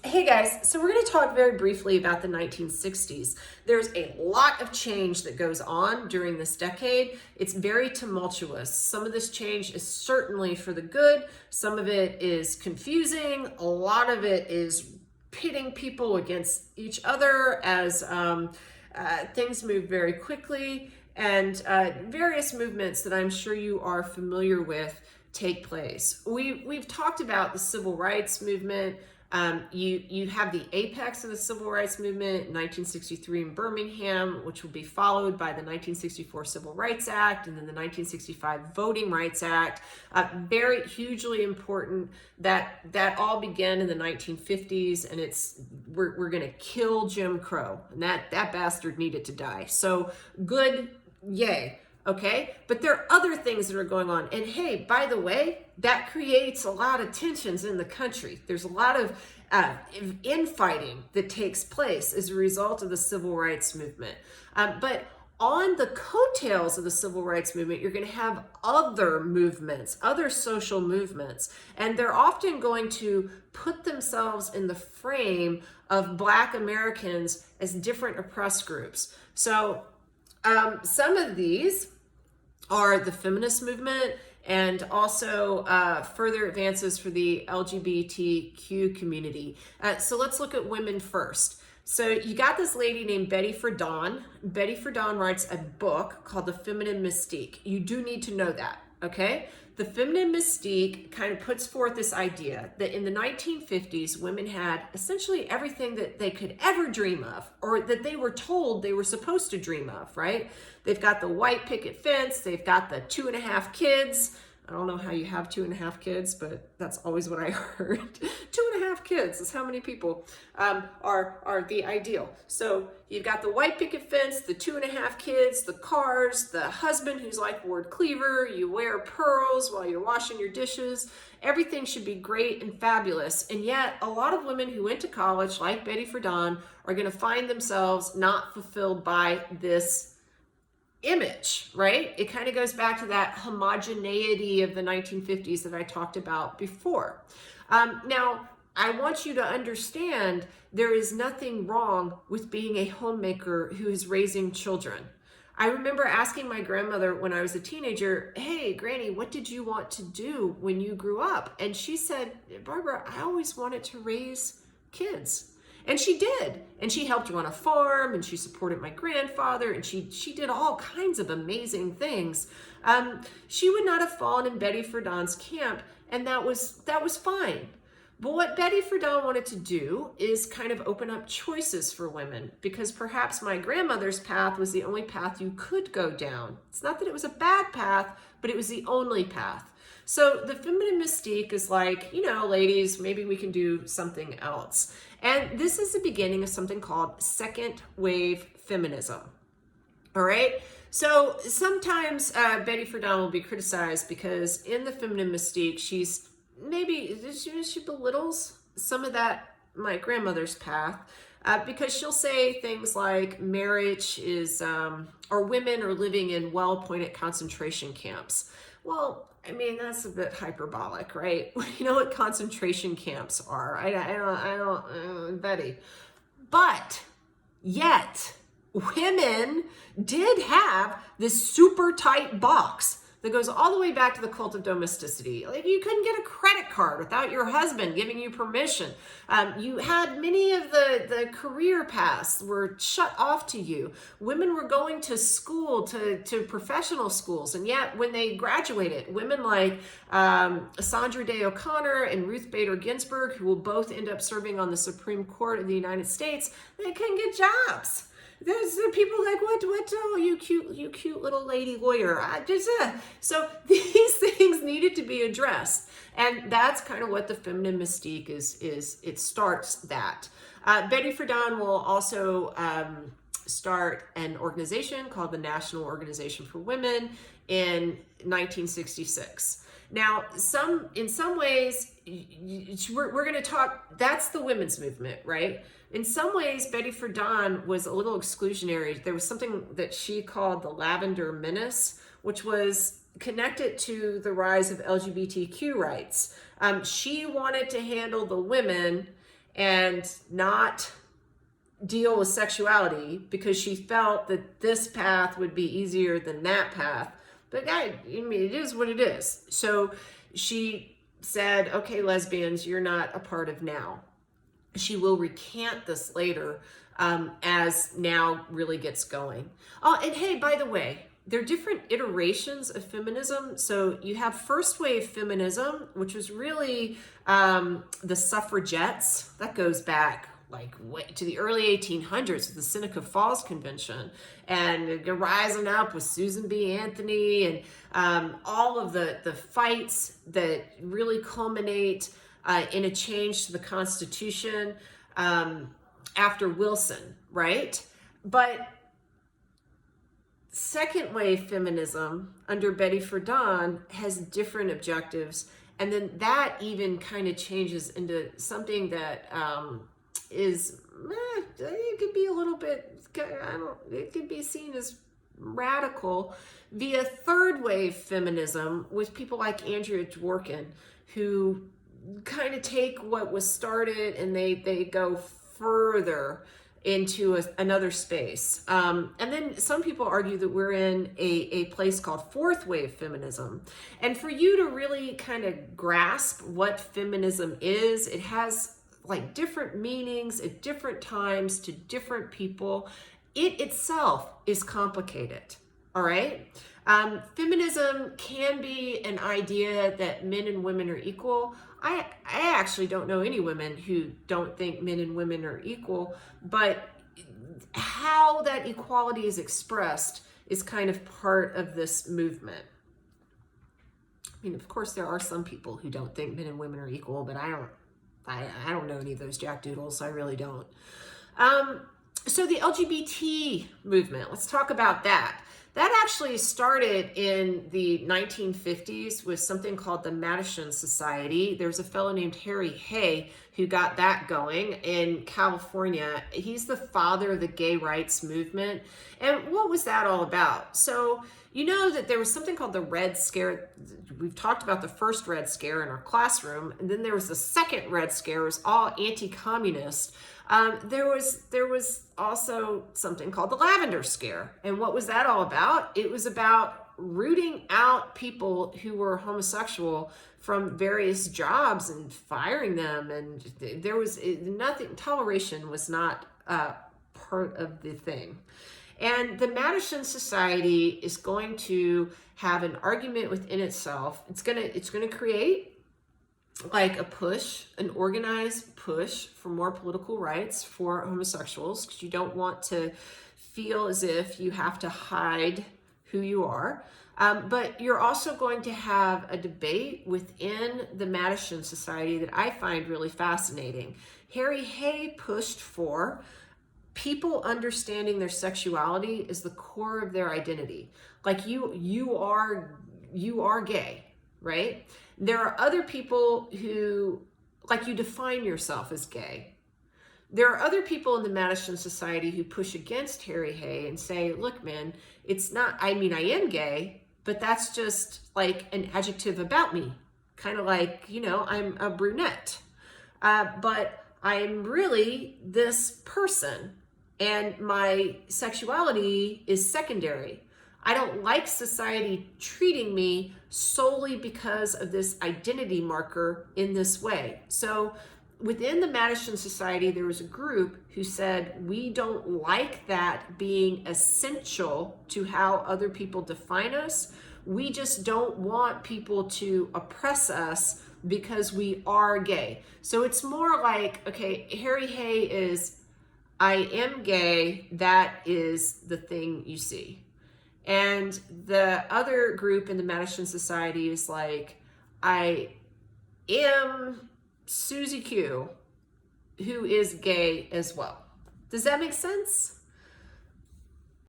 Hey guys, so we're going to talk very briefly about the 1960s. There's a lot of change that goes on during this decade. It's very tumultuous. Some of this change is certainly for the good. Some of it is confusing. A lot of it is pitting people against each other as things move very quickly, and various movements that I'm sure you are familiar with take place. We've talked about the civil rights movement. You have the apex of the civil rights movement in 1963 in Birmingham, which will be followed by the 1964 Civil Rights Act and then the 1965 Voting Rights Act. Very hugely important that all began in the 1950s, and we're going to kill Jim Crow, and that bastard needed to die. So good, yay. Okay, but there are other things that are going on. And hey, by the way, that creates a lot of tensions in the country. There's a lot of infighting that takes place as a result of the civil rights movement. But on the coattails of the civil rights movement, you're going to have other movements, other social movements, and they're often going to put themselves in the frame of Black Americans as different oppressed groups. So some of these are the feminist movement and also further advances for the LGBTQ community. So let's look at women first. So you got this lady named Betty Friedan. Betty Friedan writes a book called The Feminine Mystique. You do need to know that, okay? The Feminine Mystique kind of puts forth this idea that in the 1950s, women had essentially everything that they could ever dream of, or that they were told they were supposed to dream of, right? They've got the white picket fence, they've got the 2.5 kids. I don't know how you have 2.5 kids, but that's always what I heard. 2.5 kids is how many people are the ideal. So you've got the white picket fence, the 2.5 kids, the cars, the husband who's like Ward Cleaver, you wear pearls while you're washing your dishes. Everything should be great and fabulous. And yet a lot of women who went to college, like Betty Friedan, are going to find themselves not fulfilled by this image, right? It kind of goes back to that homogeneity of the 1950s that I talked about before. Now, I want you to understand there is nothing wrong with being a homemaker who is raising children. I remember asking my grandmother when I was a teenager, hey, Granny, what did you want to do when you grew up? And she said, Barbara, I always wanted to raise kids. And she did. And she helped run a farm, and she supported my grandfather, and she did all kinds of amazing things. She would not have fallen in Betty Friedan's camp, and that was fine. But what Betty Friedan wanted to do is kind of open up choices for women, because perhaps my grandmother's path was the only path you could go down. It's not that it was a bad path, but it was the only path. So the feminine mystique is like, ladies, maybe we can do something else. And this is the beginning of something called second wave feminism. All right. So sometimes Betty Friedan will be criticized because in the feminine mystique, she belittles some of that, my grandmother's path, because she'll say things like marriage is, or women are living in well-appointed concentration camps. Well, I mean, that's a bit hyperbolic, right? You know what concentration camps are. I don't, Betty. But yet, women did have this super tight box that goes all the way back to the cult of domesticity. Like, you couldn't get a credit card without your husband giving you permission. You had many of the career paths were shut off to you. Women were going to school, to professional schools, and yet when they graduated, women like Sandra Day O'Connor and Ruth Bader Ginsburg, who will both end up serving on the Supreme Court of the United States, they couldn't get jobs. There's people like, what, oh, you cute little lady lawyer. So these things needed to be addressed. And that's kind of what the feminine mystique is it starts that. Betty Friedan will also start an organization called the National Organization for Women in 1966. Now, in some ways, we're going to talk, that's the women's movement, right? In some ways, Betty Friedan was a little exclusionary. There was something that she called the Lavender Menace, which was connected to the rise of LGBTQ rights. She wanted to handle the women and not deal with sexuality because she felt that this path would be easier than that path. But I mean, it is what it is. So she said, okay, lesbians, you're not a part of now. She will recant this later as now really gets going. Oh, and hey, by the way, there are different iterations of feminism. So you have first wave feminism, which was really the suffragettes. That goes back like way to the early 1800s with the Seneca Falls Convention, and rising up with Susan B. Anthony, and all of the fights that really culminate in a change to the Constitution after Wilson, right? But second wave feminism under Betty Friedan has different objectives, and then that even kind of changes into something that it could be a little bit, it could be seen as radical via third wave feminism with people like Andrea Dworkin, who kind of take what was started and they go further into another space. And then some people argue that we're in a place called fourth wave feminism. And for you to really kind of grasp what feminism is, it has like different meanings at different times to different people. It itself is complicated, all right? Feminism can be an idea that men and women are equal. I actually don't know any women who don't think men and women are equal, but how that equality is expressed is kind of part of this movement. I mean, of course, there are some people who don't think men and women are equal, but I don't know any of those jackdoodles. I really don't. So the LGBT movement, let's talk about that. That actually started in the 1950s with something called the Mattachine Society. There's a fellow named Harry Hay who got that going in California. He's the father of the gay rights movement. And what was that all about? So you know that there was something called the Red Scare. We've talked about the first Red Scare in our classroom. And then there was the second Red Scare. It was all anti-communist. There was also something called the Lavender Scare. And what was that all about? It was about rooting out people who were homosexual from various jobs and firing them. And there was nothing, toleration was not part of the thing. And the Mattachine Society is going to have an argument within itself. It's gonna create like a push, an organized push for more political rights for homosexuals, because you don't want to feel as if you have to hide who you are. But you're also going to have a debate within the Mattachine Society that I find really fascinating. Harry Hay pushed for people understanding their sexuality is the core of their identity. Like you are gay, right? There are other people who, like, you define yourself as gay. There are other people in the Mattachine Society who push against Harry Hay and say, look, man, it's not, I mean, I am gay, but that's just like an adjective about me. Kind of like, you know, I'm a brunette. But I'm really this person, and my sexuality is secondary. I don't like society treating me solely because of this identity marker in this way. So within the Mattachine Society, there was a group who said, we don't like that being essential to how other people define us. We just don't want people to oppress us because we are gay. So it's more like, okay, Harry Hay is, I am gay, that is the thing you see. And the other group in the Mattachine Society is like, I am Susie Q, who is gay as well. Does that make sense?